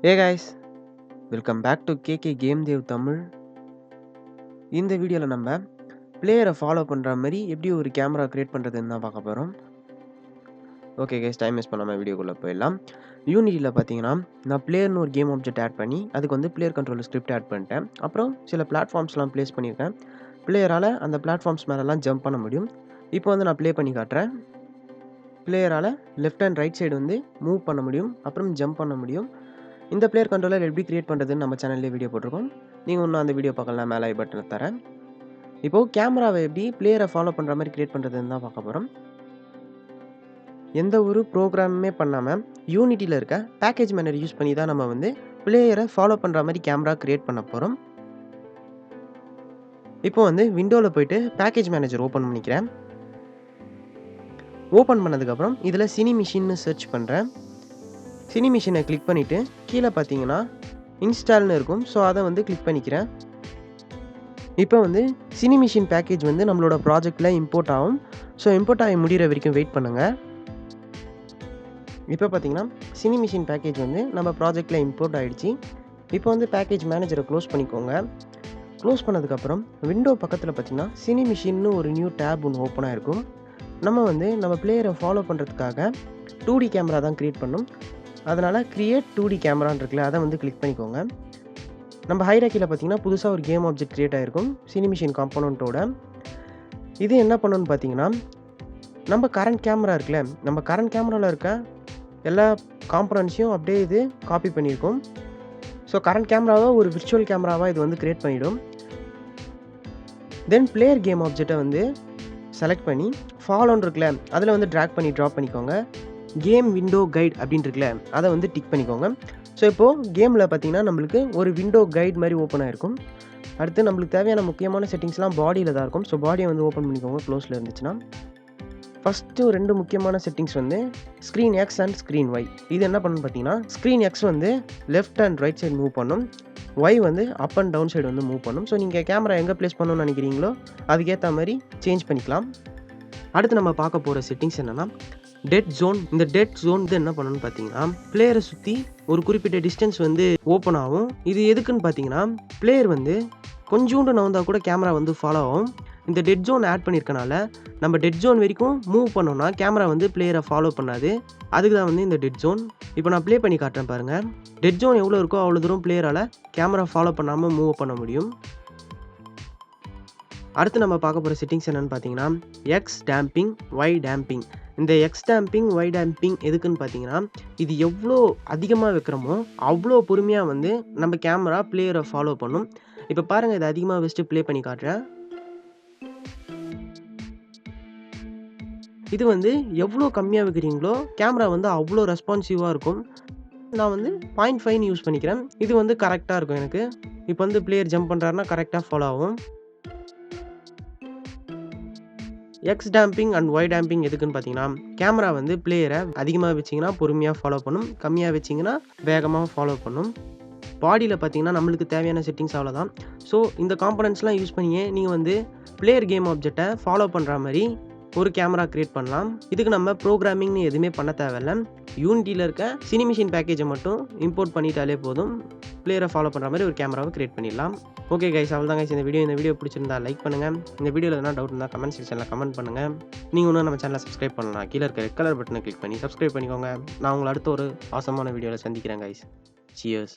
Hey guys, welcome back to KKgamedev Tamil. இந்த வீடியோவில் நம்ம பிளேயரை ஃபாலோ பண்ணுற மாதிரி எப்படி ஒரு கேமரா க்ரியேட் பண்ணுறதுன்னு தான் பார்க்க போகிறோம். ஓகே கைஸ், டைம் வேஸ்ட் பண்ணாமல் வீடியோக்குள்ளே போயிடலாம். யூனிட்டியில் பார்த்தீங்கன்னா நான் பிளேயர்னு ஒரு கேம் ஆப்ஜெக்ட் ஆட் பண்ணி அதுக்கு வந்து பிளேயர் கண்ட்ரோல் ஸ்கிரிப்ட் ஆட் பண்ணிட்டேன். அப்புறம் சில பிளாட்ஃபார்ம்ஸ்லாம் ப்ளேஸ் பண்ணியிருக்கேன். பிளேயரால் அந்த பிளாட்ஃபார்ம்ஸ் மேலெலாம் ஜம்ப் பண்ண முடியும். இப்போ வந்து நான் ப்ளே பண்ணி காட்டுறேன். பிளேயரால் லெஃப்ட் அண்ட் ரைட் சைடு வந்து மூவ் பண்ண முடியும், அப்புறம் ஜம்ப் பண்ண முடியும். இந்த பிளேயர் கண்ட்ரோலர் எப்படி கிரியேட் பண்ணுறதுன்னு நம்ம சேனல்லே வீடியோ போட்டிருக்கோம். நீங்கள் இன்னும் அந்த வீடியோ பார்க்கலாம், மேலே ஐ பட்டனை தரேன். இப்போது கேமராவை எப்படி பிளேயரை ஃபாலோ பண்ணுற மாதிரி கிரியேட் பண்ணுறதுன்னு தான் பார்க்க போகிறோம். எந்த ஒரு ப்ரோக்ராமுமே பண்ணாமல் யூனிட்டியில் இருக்க பேக்கேஜ் மேனர் யூஸ் பண்ணி தான் நம்ம வந்து பிளேயரை ஃபாலோ பண்ணுற மாதிரி கேமரா கிரியேட் பண்ண போகிறோம். இப்போ வந்து விண்டோவில் போய்ட்டு பேக்கேஜ் மேனேஜர் ஓப்பன் பண்ணிக்கிறேன். ஓப்பன் பண்ணதுக்கப்புறம் இதில் சினிமிஷின்னு சர்ச் பண்ணுறேன். சினிமிஷினை கிளிக் பண்ணிவிட்டு கீழே பார்த்தீங்கன்னா இன்ஸ்டால்னு இருக்கும். ஸோ அதை வந்து கிளிக் பண்ணிக்கிறேன். இப்போ வந்து சினிமிஷின் பேக்கேஜ் வந்து நம்மளோட ப்ராஜெக்டில் இம்போர்ட் ஆகும். ஸோ இம்போர்ட் ஆகி முடிகிற வரைக்கும் வெயிட் பண்ணுங்கள். இப்போ பார்த்தீங்கன்னா சினிமிஷின் பேக்கேஜ் வந்து நம்ம ப்ராஜெக்டில் இம்போர்ட் ஆகிடுச்சு. இப்போ வந்து பேக்கேஜ் மேனேஜரை க்ளோஸ் பண்ணிக்கோங்க. க்ளோஸ் பண்ணதுக்கப்புறம் விண்டோ பக்கத்தில் பார்த்தீங்கன்னா சினிமிஷின்னு ஒரு நியூ டேப் ஒன்று ஓப்பனாக இருக்கும். நம்ம வந்து நம்ம பிளேயரை ஃபாலோ பண்ணுறதுக்காக 2D கேமரா தான் க்ரியேட் பண்ணணும். அதனால் க்ரியேட் 2D கேமரான்னு இருக்குல்ல, அதை வந்து கிளிக் பண்ணிக்கோங்க. நம்ம ஹைராக்கியில் பார்த்தீங்கன்னா புதுசாக ஒரு கேம் ஆப்ஜெக்ட் க்ரியேட் ஆகிருக்கும் சினிமிஷின் காம்போனண்ட்டோட. இது என்ன பண்ணணும்னு பார்த்தீங்கன்னா நம்ம கரண்ட் கேமரா இருக்குல்ல, நம்ம கரண்ட் கேமராவில் இருக்க எல்லா காம்போனன்ட்ஸையும் அப்படியே இது காப்பி பண்ணியிருக்கோம். ஸோ கரண்ட் கேமராவை ஒரு விர்ச்சுவல் கேமராவாக இது வந்து க்ரியேட் பண்ணிவிடும். தென் பிளேயர் கேம் ஆப்ஜெக்டை வந்து செலக்ட் பண்ணி ஃபாலோன்னு இருக்குல்ல, அதில் வந்து ட்ராக் பண்ணி ட்ராப் பண்ணிக்கோங்க. கேம் விண்டோ கைட் அப்படின்னு இருக்குல்ல, அதை வந்து டிக் பண்ணிக்கோங்க. ஸோ இப்போது கேமில் பார்த்தீங்கன்னா நம்மளுக்கு ஒரு விண்டோ கைட் மாதிரி ஓப்பன் ஆகிருக்கும். அடுத்து நம்மளுக்கு தேவையான முக்கியமான செட்டிங்ஸ்லாம் பாடியில் தான் இருக்கும். ஸோ பாடியை வந்து ஓப்பன் பண்ணிக்கோங்க க்ளோஸில் இருந்துச்சுன்னா. ஃபஸ்ட்டு 2 முக்கியமான செட்டிங்ஸ் வந்து screen X and screen Y. இது என்ன பண்ணணும்னு பார்த்தீங்கன்னா ஸ்க்ரீன் எக்ஸ் வந்து left and right side move பண்ணும், ஒய் வந்து அப் அண்ட் டவுன் சைடு வந்து மூவ் பண்ணும். ஸோ நீங்கள் கேமரா எங்கே ப்ளேஸ் பண்ணணும்னு நினைக்கிறீங்களோ அதுக்கேற்ற மாதிரி சேஞ்ச் பண்ணிக்கலாம். அடுத்து நம்ம பார்க்க போகிற செட்டிங்ஸ் என்னென்னா டெட் ஜோன். இந்த டெட் ஜோன் வந்து என்ன பண்ணணும்னு பார்த்தீங்கன்னா பிளேயரை சுற்றி ஒரு குறிப்பிட்ட டிஸ்டன்ஸ் வந்து ஓப்பன் ஆகும். இது எதுக்குன்னு பார்த்தீங்கன்னா பிளேயர் வந்து கொஞ்சோண்டு நவுந்தா கூட கேமரா வந்து ஃபாலோ ஆகும். இந்த டெட் ஜோன் ஆட் பண்ணியிருக்கனால நம்ம டெட் ஜோன் வரைக்கும் மூவ் பண்ணோம்னா கேமரா வந்து பிளேயரை ஃபாலோ பண்ணாது. அதுக்கு தான் வந்து இந்த டெட் ஜோன். இப்போ நான் ப்ளே பண்ணி காட்டுறேன் பாருங்கள். டெட் ஜோன் எவ்வளோ இருக்கோ அவ்வளோ தூரம் பிளேயரால் கேமரா ஃபாலோ பண்ணாமல் மூவ் பண்ண முடியும். அடுத்து நம்ம பார்க்க போகிற செட்டிங்ஸ் என்னென்னு பார்த்தீங்கன்னா எக்ஸ் டேம்பிங், ஒய் டேம்பிங். இந்த எக்ஸ் டேம்பிங், ஒய் டேம்பிங் எதுக்குன்னு பார்த்தீங்கன்னா இது எவ்வளோ அதிகமாக வைக்கிறோமோ அவ்வளோ பொறுமையாக வந்து நம்ம கேமரா பிளேயரை ஃபாலோ பண்ணும். இப்போ பாருங்கள், இது அதிகமாக வச்சுட்டு ப்ளே பண்ணி காட்டுறேன். இது வந்து எவ்வளோ கம்மியாக வைக்கிறீங்களோ கேமரா வந்து அவ்வளோ ரெஸ்பான்சிவாக இருக்கும். நான் வந்து 0.5 யூஸ் பண்ணிக்கிறேன். இது வந்து கரெக்டாக இருக்கும் எனக்கு. இப்போ வந்து பிளேயர் ஜம்ப் பண்ணுறாருன்னா கரெக்டாக ஃபாலோ ஆகும். X damping and Y damping எதுக்குன்னு பார்த்தீங்கன்னா கேமரா வந்து பிளேயரை அதிகமாக வச்சிங்கன்னா பொறுமையாக ஃபாலோ பண்ணும், கம்மியாக வச்சிங்கன்னா வேகமாக ஃபாலோ பண்ணும். பாடியில் பார்த்தீங்கன்னா நம்மளுக்கு தேவையான செட்டிங்ஸ் அவ்வளோதான். ஸோ இந்த காம்பனன்ட்ஸ்லாம் யூஸ் பண்ணியே நீங்கள் வந்து பிளேயர் கேம் ஆப்ஜெக்டை ஃபாலோ பண்ணுற மாதிரி ஒரு கேமரா க்ரியேட் பண்ணலாம். இதுக்கு நம்ம ப்ரோக்ராமிங்னு எதுவுமே பண்ண தேவையில்லை. யூனிட்டியில் இருக்க சினிமிஷின் பேக்கேஜை மட்டும் இம்போர்ட் பண்ணிட்டாலே போதும், பிளேயரை ஃபாலோ பண்ணுற மாதிரி ஒரு கேமராவை க்ரியேட் பண்ணிடலாம். ஓகே கைஸ், அவ்வளோதான் கைஸ். இந்த வீடியோ பிடிச்சிருந்தா லைக் பண்ணுங்கள். இந்த வீடியோவில் எதனா டவுட் இருந்தால் கமெண்ட் செக்ஷனில் கமெண்ட் பண்ணுங்கள். நீங்கள் இன்னும் நம்ம சேனலை சப்ஸ்கிரைப் பண்ணலாம், கீழே இருக்க ரெட் கலர் பட்டனை கிளிக் பண்ணி சப்ஸ்கிரைப் பண்ணிக்கோங்க. நான் உங்களை அடுத்த ஒரு ஆசமான வீடியோவில் சந்திக்கிறேன் கைஸ். சியர்ஸ்.